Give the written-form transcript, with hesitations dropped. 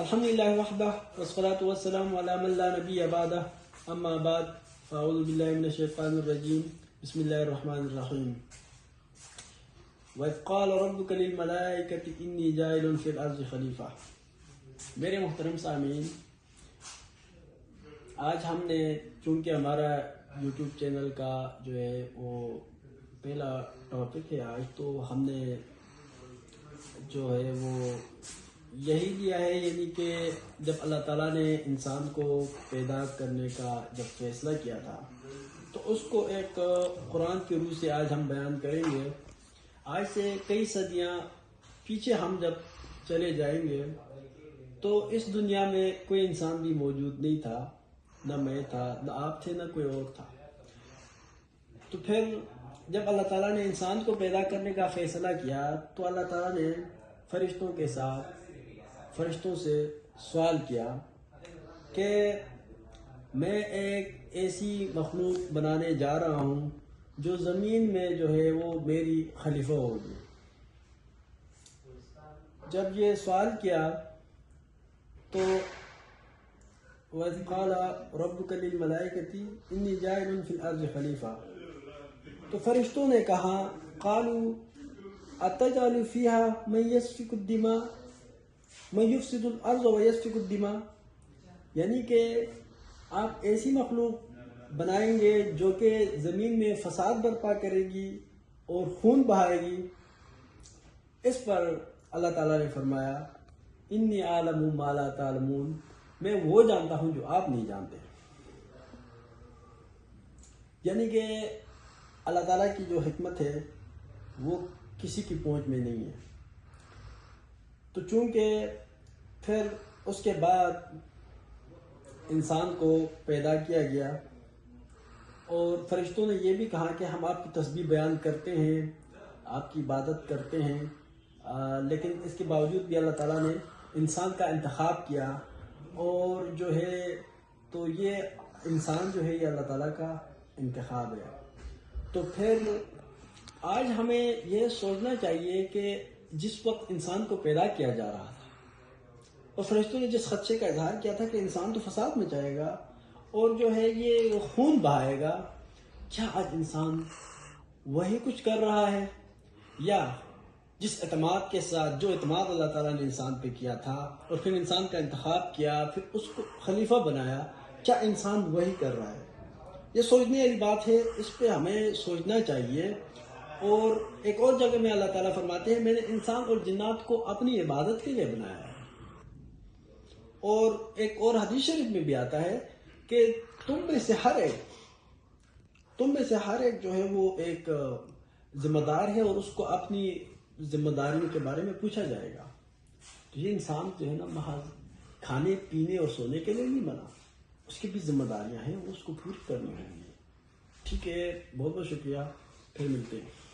الحمدللہ وحدہ والصلاة والسلام علی من لا نبی بعدہ اما بعد فاعوذ باللہ من الشیطان الرجیم بسم اللہ الرحمن الرحیم وَإِذْ قَالَ رَبُّكَ لِلْمَلَائِكَةِ إِنِّي جَاعِلٌ فِي الْأَرْضِ خلیفہ۔ میرے محترم سامعین، آج ہم نے چونکہ ہمارا یوٹیوب چینل کا جو ہے وہ پہلا ٹاپک ہے آج، تو ہم نے جو ہے وہ یہی لیا ہے، یعنی کہ جب اللہ تعالیٰ نے انسان کو پیدا کرنے کا جب فیصلہ کیا تھا تو اس کو ایک قرآن کی روح سے آج ہم بیان کریں گے۔ آج سے کئی صدیاں پیچھے ہم جب چلے جائیں گے تو اس دنیا میں کوئی انسان بھی موجود نہیں تھا، نہ میں تھا، نہ آپ تھے، نہ کوئی اور تھا۔ تو پھر جب اللہ تعالیٰ نے انسان کو پیدا کرنے کا فیصلہ کیا تو اللہ تعالیٰ نے فرشتوں کے ساتھ فرشتوں سے سوال کیا کہ میں ایک ایسی مخلوق بنانے جا رہا ہوں جو زمین میں جو ہے وہ میری خلیفہ ہوگی۔ جب یہ سوال کیا تو وَإِذْ قَالَ رَبُّكَ لِلْمَلَائِكَةِ إِنِّي جَاعِلٌ فِي الْأَرْضِ خَلِيفَةً، تو فرشتوں نے کہا قَالُوا أَتَجْعَلُ فِيهَا مَن يَسْفِكُ الدِّمَاءَ مَن يُفْسِدُ الْأَرْضَ وَيَسْفِكُ الدِّمَاءَ، یعنی کہ آپ ایسی مخلوق بنائیں گے جو کہ زمین میں فساد برپا کرے گی اور خون بہائے گی۔ اس پر اللہ تعالیٰ نے فرمایا انی اعلم ما لا تعلمون، میں وہ جانتا ہوں جو آپ نہیں جانتے۔ یعنی کہ اللہ تعالیٰ کی جو حکمت ہے وہ کسی کی پہنچ میں نہیں ہے۔ تو چونکہ پھر اس کے بعد انسان کو پیدا کیا گیا اور فرشتوں نے یہ بھی کہا کہ ہم آپ کی تسبیح بیان کرتے ہیں، آپ کی عبادت کرتے ہیں، لیکن اس کے باوجود بھی اللہ تعالیٰ نے انسان کا انتخاب کیا، اور جو ہے تو یہ انسان جو ہے یہ اللہ تعالیٰ کا انتخاب ہے۔ تو پھر آج ہمیں یہ سوچنا چاہیے کہ جس وقت انسان کو پیدا کیا جا رہا تھا اور فرشتوں نے جس خدشے کا اظہار کیا تھا کہ انسان تو فساد مچائے گا اور جو ہے یہ خون بہائے گا، کیا آج انسان وہی کچھ کر رہا ہے؟ یا جس اعتماد کے ساتھ، جو اعتماد اللہ تعالیٰ نے انسان پہ کیا تھا اور پھر انسان کا انتخاب کیا، پھر اس کو خلیفہ بنایا، کیا انسان وہی کر رہا ہے؟ یہ سوچنے والی بات ہے، اس پہ ہمیں سوچنا چاہیے۔ اور ایک اور جگہ میں اللہ تعالیٰ فرماتے ہیں میں نے انسان اور جنات کو اپنی عبادت کے لیے بنایا ہے۔ اور ایک اور حدیث شریف میں بھی آتا ہے کہ تم میں سے ہر ایک جو ہے وہ ایک ذمہ دار ہے اور اس کو اپنی ذمہ داریوں کے بارے میں پوچھا جائے گا۔ تو یہ انسان جو ہے نا محض کھانے پینے اور سونے کے لیے نہیں بنا، اس کی بھی ذمہ داریاں ہیں، اس کو پوری کرنی ہوں گی۔ ٹھیک ہے، بہت بہت شکریہ، پھر ملتے ہیں۔